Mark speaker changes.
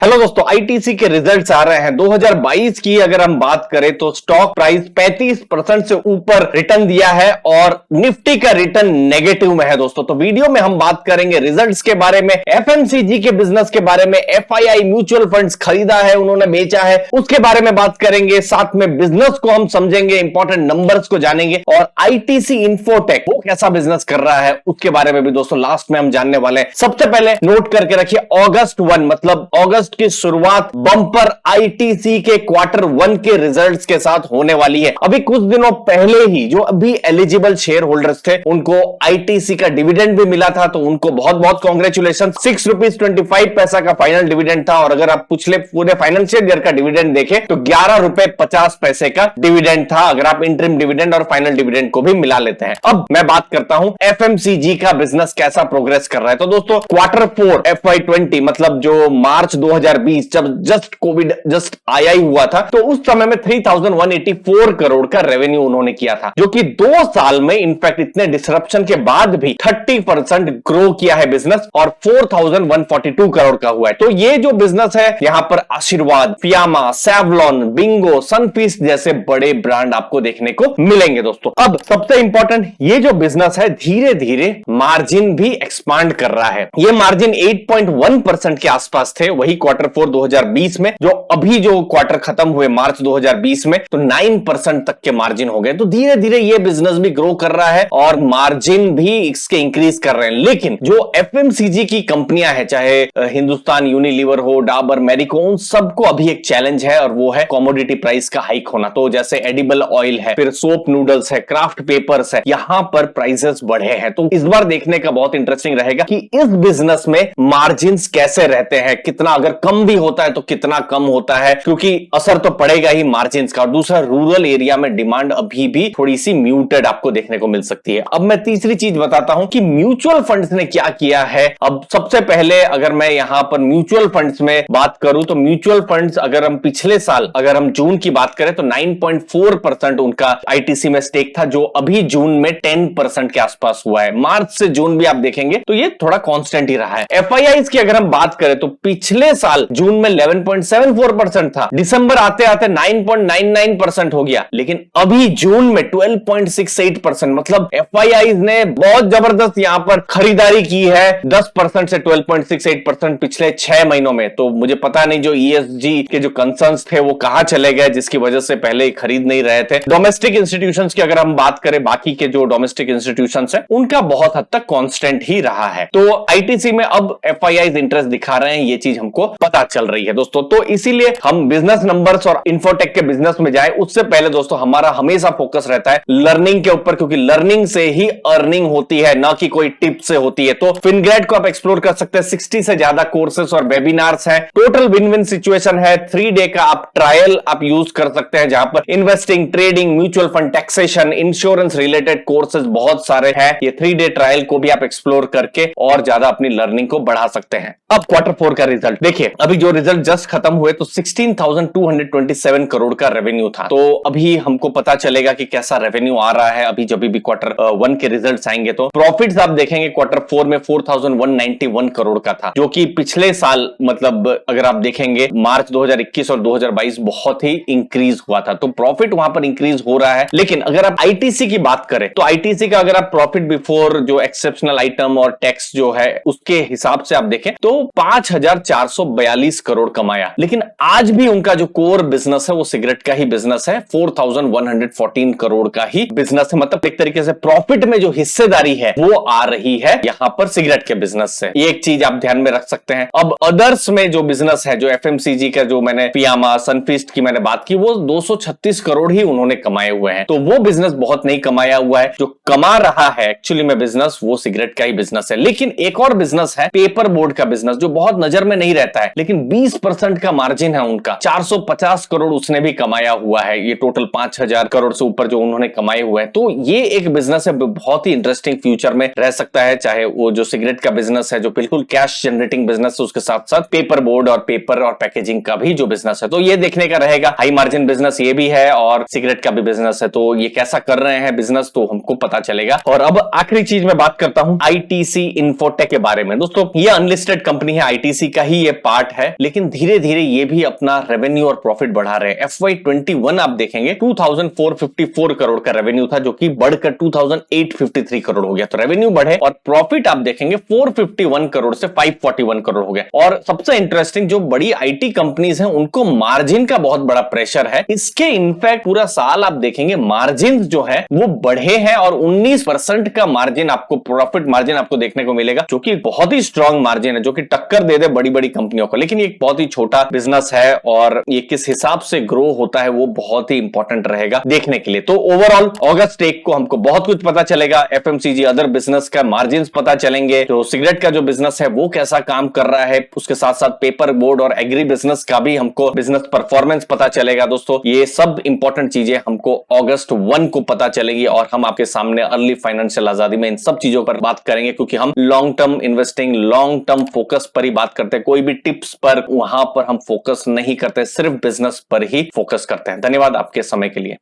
Speaker 1: Hello दोस्तों, ITC के results आ रहे हैं 2022 की। अगर हम बात करें तो स्टॉक प्राइस 35% से ऊपर रिटर्न दिया है और निफ्टी का रिटर्न नेगेटिव में है दोस्तों। तो वीडियो में हम बात करेंगे रिजल्ट्स के बारे में, एफएमसीजी के बिजनेस के बारे में, एफआईआई म्यूचुअल फंड्स खरीदा है, उन्होंने बेचा है, उसके बारे में बात करेंगे। साथ में बिजनेस को हम समझेंगे, इंपॉर्टेंट नंबर्स को जानेंगे और आईटीसी इन्फोटेक वो कैसा बिजनेस कर रहा है उसके बारे में भी दोस्तों लास्ट में हम जानने वाले हैं। सबसे पहले नोट करके रखिए, अगस्त 1 मतलब अगस्त की शुरुआत बंपर आईटीसी के क्वार्टर 1 के रिजल्ट्स के साथ होने वाली है। अभी कुछ दिनों पहले ही जो अभी एलिजिबल शेयर होल्डर्स थे उनको आईटीसी का डिविडेंड भी मिला था, तो उनको बहुत बहुत कांग्रेचुलेशन। 6.25 रुपीस का फाइनल डिविडेंड था और अगर आप पिछले पूरे फाइनेंशियल ईयर का डिविडेंड देखें तो 11.50 रुपए का डिविडेंड था, अगर आप इंटरिम डिविडेंड और फाइनल डिविडेंड को भी मिला लेते हैं। अब मैं बात करता हूं एफएमसीजी का बिजनेस कैसा प्रोग्रेस कर रहा है। तो दोस्तों क्वार्टर 4 FY20 मतलब जो मार्च 2020 जब जस्ट कोविड जस्ट आया ही हुआ था, तो उस समय में 3184 करोड़ का रेवेन्यू उन्होंने किया था, जो कि 2 साल में इनफैक्ट इतने डिसरप्शन के बाद भी 30% ग्रो किया है बिजनेस और 4142 करोड़ का हुआ है। तो ये जो बिजनेस है यहां पर आशीर्वाद, फियामा, सेवलॉन, बिंगो, सनफीस्ट जैसे बड़े ब्रांड आपको देखने को मिलेंगे दोस्तों। अब सबसे इंपॉर्टेंट, ये जो बिजनेस है धीरे धीरे मार्जिन भी एक्सपांड कर रहा है। ये मार्जिन 8.1% के आसपास थे वही क्वार्टर 4 2020 में, जो अभी जो क्वार्टर खत्म हुए मार्च 2020 में तो 9% तक के मार्जिन हो गए। तो धीरे धीरे ये बिजनेस भी ग्रो कर रहा है और मार्जिन भी इसके इंक्रीज कर रहे हैं। लेकिन जो एफएमसीजी की कंपनियां हैं, चाहे हिंदुस्तान यूनिलीवर हो, डाबर, मैरिको, उन सबको अभी एक चैलेंज है और वो है कमोडिटी प्राइस का हाइक होना। तो जैसे एडिबल ऑयल है, फिर सोप नूडल्स है, क्राफ्ट पेपर्स है, यहां पर प्राइसेस बढ़े हैं। तो इस बार देखने का बहुत इंटरेस्टिंग रहेगा कि इस बिजनेस में मार्जिन कैसे रहते हैं, कितना अगर कम भी होता है तो कितना कम होता है, क्योंकि असर तो पड़ेगा ही मार्जिन का। और दूसरा, रूरल एरिया में डिमांड अभी भी थोड़ी सी म्यूटेड आपको देखने को मिल सकती है। अब मैं तीसरी चीज बताता हूं कि म्यूचुअल फंड्स ने क्या किया है। अब सबसे पहले अगर मैं यहां पर म्यूचुअल फंड्स में बात करूं तो म्यूचुअल फंड्स अगर हम पिछले साल अगर हम जून की बात करें तो 9.4% उनका आईटीसी में स्टेक था, जो अभी जून में 10% के आसपास हुआ है। मार्च से जून भी आप देखेंगे तो ये थोड़ा कांस्टेंट ही रहा है। एफआईआई की अगर हम बात करें तो पिछले साल जून में 11.74% था, दिसंबर आते आते 9.99% हो गया, लेकिन अभी जून में 12.68%। मतलब एफआईआई ने बहुत जबरदस्त यहां पर खरीदारी की है, 10% से 12.68% पिछले 6 महीनों में। तो मुझे पता नहीं जो ईएसजी के जो कंसर्न्स थे वो कहां चले गए, जिसकी वजह से पहले ही खरीद नहीं रहे थे। डोमेस्टिक इंस्टीट्यूशंस की अगर हम बात करें, बाकी के जो डोमेस्टिक इंस्टीट्यूशंस हैं उनका बहुत हद तक कांस्टेंट ही रहा है। तो आईटीसी में अब एफआईआई इंटरेस्ट दिखा रहे हैं, ये चीज हमको पता चल रही है दोस्तों। तो इसीलिए हम बिजनेस नंबर्स और इन्फोटेक के बिजनेस में जाए उससे पहले दोस्तों हमारा हमेशा फोकस रहता है लर्निंग के ऊपर, क्योंकि लर्निंग से ही अर्निंग होती है, ना कि कोई टिप से होती है। तो फिनग्रेड को आप एक्सप्लोर कर सकते हैं, 60 से ज्यादा कोर्सेस और वेबिनार्स हैं, टोटल विन विन सिचुएशन है। 3 डे का आप ट्रायल आप यूज कर सकते हैं, जहां पर investing, trading, mutual fund, taxation, insurance related courses बहुत सारे हैं। ये 3 डे ट्रायल को भी आप एक्सप्लोर करके और ज्यादा अपनी लर्निंग को बढ़ा सकते हैं। अब क्वार्टर 4 का रिजल्ट देखिए, अभी जो रिजल्ट जस्ट खत्म हुए तो 16,227 करोड़ का रेवेन्यू था। तो अभी हमको पता चलेगा कि कैसा रेवेन्यू आ रहा है अभी जब भी क्वार्टर 1 के रिजल्ट्स आएंगे। तो प्रॉफिट्स आप देखेंगे क्वार्टर 4 में 4,191 करोड़ का था, जो कि पिछले साल मतलब अगर आप देखेंगे मार्च 2021 और 2022 बहुत ही इंक्रीज हुआ था। तो प्रॉफिट वहां पर इंक्रीज हो रहा है। लेकिन अगर आप आईटीसी की बात करें तो आईटीसी का अगर आप प्रॉफिट बिफोर जो एक्सेप्शनल आइटम और टैक्स जो है उसके हिसाब से आप देखें तो 5,442 करोड़ कमाया। लेकिन आज भी उनका जो कोर बिजनेस है वो सिगरेट का ही बिजनेस है, 4,114 करोड़ का ही बिजनेस है। मतलब एक तरीके से प्रॉफिट में जो हिस्सेदारी है वो आ रही है यहां पर सिगरेट के बिजनेस से। ये एक चीज आप ध्यान में रख सकते हैं। अब अदर्स में जो बिजनेस है, जो एफएमसीजी का जो मैंने फियामा, सनफीस्ट की मैंने बात की, वो 236 करोड़ ही उन्होंने कमाए हुए हैं। तो वो बिजनेस बहुत नहीं कमाया हुआ है। जो कमा रहा है एक्चुअली में बिजनेस वो सिगरेट का ही बिजनेस है। लेकिन एक और बिजनेस है पेपर बोर्ड का बिजनेस, जो बहुत नजर में नहीं रहता है, लेकिन 20% का मार्जिन है उनका, 450 करोड़ उसने भी कमाया हुआ है। ये टोटल 5,000 करोड़ से ऊपर जो उन्होंने कमाए हुए हैं। तो ये एक बिजनेस है, बहुत ही इंटरेस्टिंग फ्यूचर में रह सकता है। चाहे वो जो सिगरेट का बिजनेस है जो बिल्कुल कैश जनरेटिंग बिजनेस है, उसके साथ साथ पेपर बोर्ड और पेपर और पैकेजिंग का भी जो बिजनेस है, तो ये देखने का रहेगा। हाई मार्जिन बिजनेस ये भी है और सिगरेट का भी बिजनेस है, तो ये कैसा कर रहे हैं बिजनेस तो हमको पता चलेगा। और अब आखिरी चीज मैं बात करता हूं आईटीसी इन्फोटेक के बारे में। दोस्तों ये अनलिस्टेड कंपनी है, आईटीसी का ही ये पार्ट स्टार्ट है, लेकिन धीरे धीरे ये भी अपना रेवेन्यू और प्रॉफिट बढ़ा रहे हैं। FY21 आप देखेंगे 2454 करोड़ का रेवेन्यू था, जो कि बढ़कर 2853 करोड़ हो गया। तो रेवेन्यू बढ़े और प्रॉफिट आप देखेंगे 451 करोड़ से 541 करोड़ हो गया। और सबसे इंटरेस्टिंग, जो बड़ी आईटी कंपनीज हैं उनको मार्जिन का बहुत बड़ा प्रेशर है। इसके इनफैक्ट पूरा साल आप देखेंगे मार्जिन जो है वो बढ़े हैं और 19% का मार्जिन आपको, प्रॉफिट मार्जिन आपको देखने को मिलेगा, जो कि बहुत ही स्ट्रांग मार्जिन है, जो कि टक्कर दे दे बड़ी बड़ी कंपनियों को। लेकिन ये एक बहुत ही छोटा बिजनेस है और ये किस हिसाब से ग्रो होता है वो बहुत ही इंपॉर्टेंट रहेगा देखने के लिए। तो ओवरऑल अगस्त 1 को हमको बहुत कुछ पता चलेगा। FMCG अदर बिजनेस का मार्जिन पता चलेंगे, तो सिगरेट का जो बिजनेस है वो कैसा काम कर रहा है, उसके साथ साथ पेपर बोर्ड और एग्री बिजनेस का भी हमको बिजनेस परफॉर्मेंस पता चलेगा। दोस्तों ये सब इंपॉर्टेंट चीजें हमको अगस्त 1 को पता चलेगी और हम आपके सामने अर्ली फाइनेंशियल आजादी में इन सब चीजों पर बात करेंगे, क्योंकि हम long term investing, long term focus पर ही बात करते हैं। कोई भी टिप्स पर वहां पर हम फोकस नहीं करते, सिर्फ बिजनेस पर ही फोकस करते हैं। धन्यवाद आपके समय के लिए।